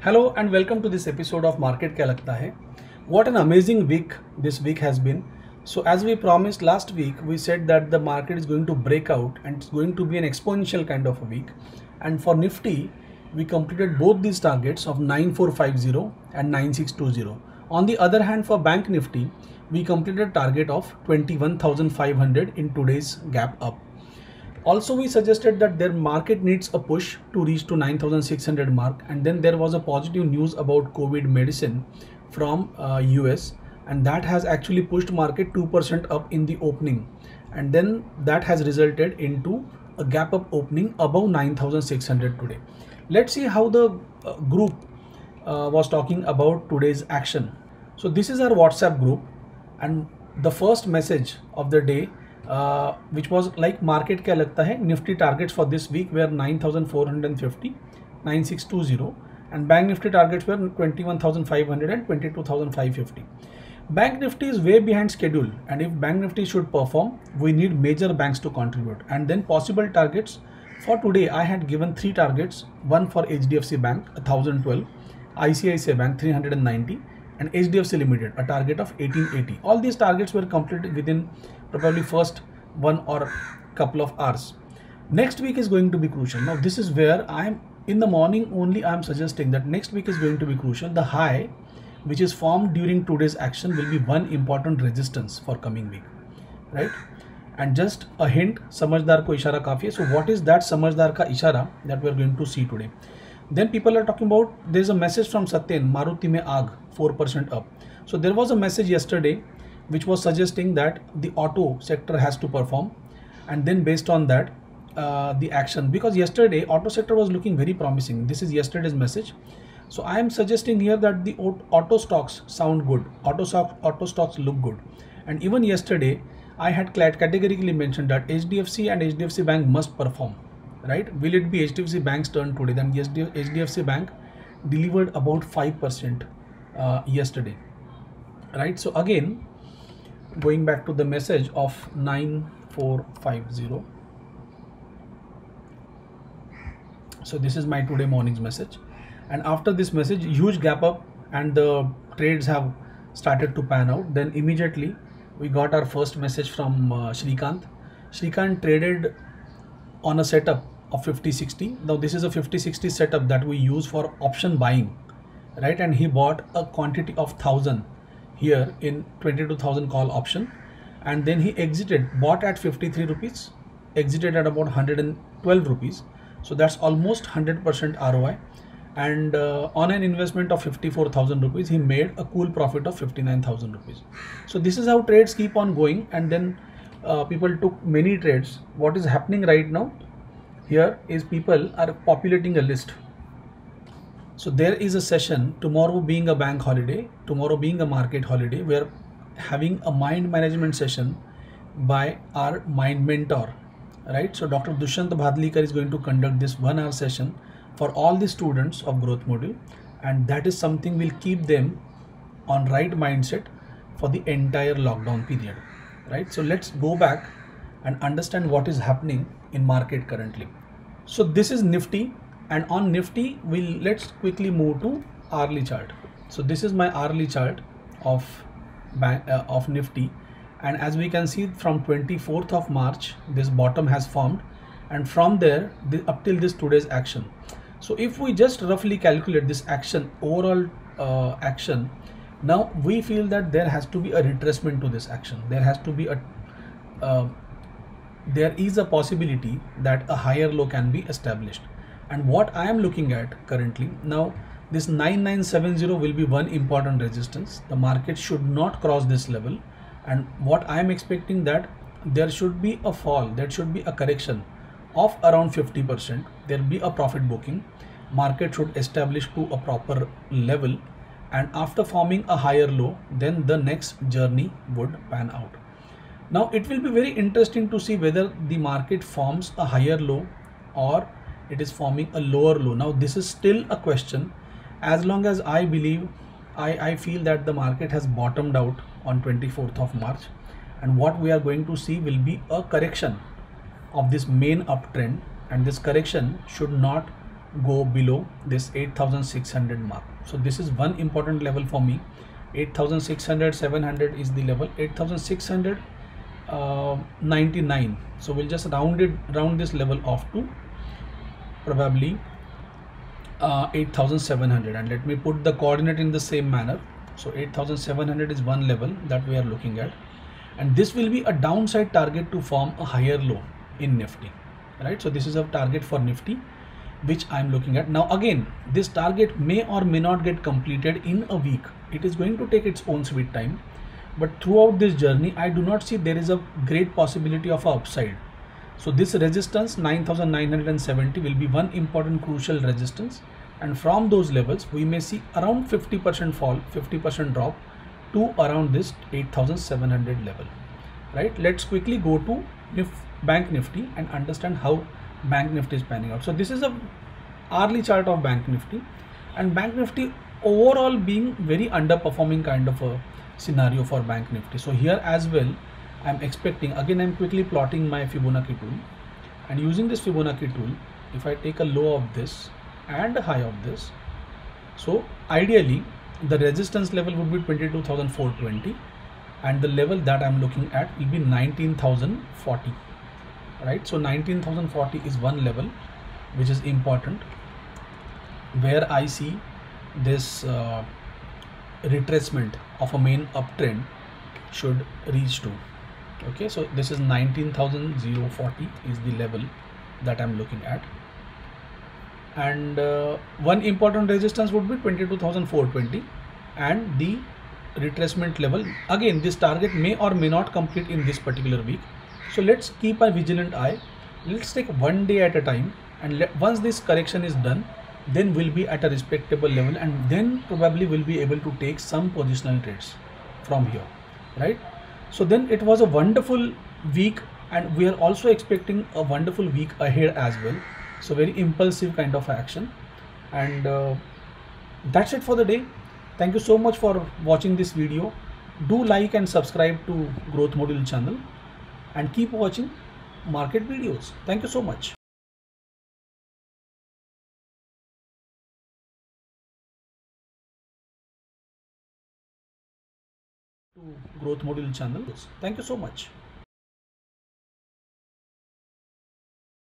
Hello and welcome to this episode of Market Kya Lagta Hai. What an amazing week this week has been. So as we promised last week, we said that the market is going to break out and it's going to be an exponential kind of a week. And for Nifty, we completed both these targets of 9450 and 9620. On the other hand, for Bank Nifty, we completed a target of 21,500 in today's gap up. Also, we suggested that their market needs a push to reach to 9,600 mark, and then there was a positive news about COVID medicine from US, and that has actually pushed market 2% up in the opening, and then that has resulted into a gap up opening above 9,600 today. Let's see how the group was talking about today's action. So this is our WhatsApp group, and the first message of the day which was like market kya lagta hai, Nifty targets for this week were 9,450, 9620, and Bank Nifty targets were 21,500 and 22,550. Bank Nifty is way behind schedule, and if Bank Nifty should perform, we need major banks to contribute. And then possible targets for today, I had given 3 targets, one for HDFC Bank 1012, ICICI Bank 390, and HDFC Limited a target of 1880. All these targets were completed within probably first 1 or couple of hours. Next week is going to be crucial. Now this is where I'm in the morning only I'm suggesting that next week is going to be crucial. The high which is formed during today's action will be one important resistance for coming week, right? And just a hint, समझदार को इशारा काफी है. So what is that समझदार का इशारा that we are going to see today? Then people are talking about there is a message from Satyen, Maruti mein aag, 4% up. So there was a message yesterday which was suggesting that the auto sector has to perform, and then based on that the action, because yesterday auto sector was looking very promising. This is yesterday's message. So I am suggesting here that the auto stocks sound good, auto stocks look good, and even yesterday I had categorically mentioned that HDFC and HDFC Bank must perform, right? Will it be HDFC Bank's turn today? Then yes, HDFC Bank delivered about 5% yesterday, right? So again, going back to the message of 9450. So this is my today morning's message, and after this message, huge gap up and the trades have started to pan out. Then immediately we got our first message from Shrikant. Shrikant traded on a setup of 50-60. Now this is a 50-60 setup that we use for option buying, right? And he bought a quantity of 1000 here in 22,000 call option, and then he exited, bought at 53 rupees, exited at about 112 rupees. So that's almost 100% ROI, and on an investment of 54,000 rupees, he made a cool profit of 59,000 rupees. So this is how trades keep on going, and then people took many trades. What is happening right now here is people are populating a list. So there is a session tomorrow, being a bank holiday, tomorrow being a market holiday. We are having a mind management session by our mind mentor, right? So Dr. Dushyant Bhadlikar is going to conduct this 1-hour session for all the students of growth module, and that is something will keep them on right mindset for the entire lockdown period, right? So let's go back and understand what is happening in market currently. So this is Nifty. And on Nifty, let's quickly move to hourly chart. So this is my hourly chart of Nifty, and as we can see from 24th of March, this bottom has formed, and from there up till this today's action. So if we just roughly calculate this action, overall action, now we feel that there has to be a retracement to this action. There has to be there is a possibility that a higher low can be established. And what I am looking at currently now, this 9970 will be one important resistance. The market should not cross this level, and what I am expecting that there should be a fall, there should be a correction of around 50%. There will be a profit booking. Market should establish to a proper level, and after forming a higher low, then the next journey would pan out. Now it will be very interesting to see whether the market forms a higher low or it is forming a lower low. Now this is still a question. As long as I believe, I feel that the market has bottomed out on 24th of March, and what we are going to see will be a correction of this main uptrend, and this correction should not go below this 8600 mark. So this is one important level for me. 8600, 700 is the level. 8699. So we'll just round this level off to probably 8700, and let me put the coordinate in the same manner. So 8700 is one level that we are looking at, and this will be a downside target to form a higher low in Nifty, right? So this is a target for Nifty which I'm looking at. Now again, this target may or may not get completed in a week. It is going to take its own sweet time, but throughout this journey I do not see there is a great possibility of a upside. So this resistance 9970 will be one important crucial resistance, and from those levels we may see around 50% fall, 50% drop to around this 8700 level, right? Let's quickly go to Bank Nifty and understand how Bank Nifty is panning out. So this is a hourly chart of Bank Nifty, and Bank Nifty overall being very underperforming kind of a scenario for Bank Nifty. So here as well I'm expecting, again I'm quickly plotting my Fibonacci tool, and using this Fibonacci tool, if I take a low of this and a high of this, so ideally the resistance level would be 22,420, and the level that I'm looking at will be 19,040, right? So 19,040 is one level which is important, where I see this retracement of a main uptrend should reach to. Okay, so this is 19,040 is the level that I'm looking at, and one important resistance would be 22,420, and the retracement level, again this target may or may not complete in this particular week. So let's keep a vigilant eye. Let's take one day at a time, and once this correction is done, then we'll be at a respectable level, and then probably we'll be able to take some positional trades from here, right? So then it was a wonderful week, and we are also expecting a wonderful week ahead as well. So very impulsive kind of action, and that's it for the day. Thank you so much for watching this video. Do like and subscribe to Growth Module channel, and keep watching market videos. Thank you so much. To Growth Module channel. Thank you so much.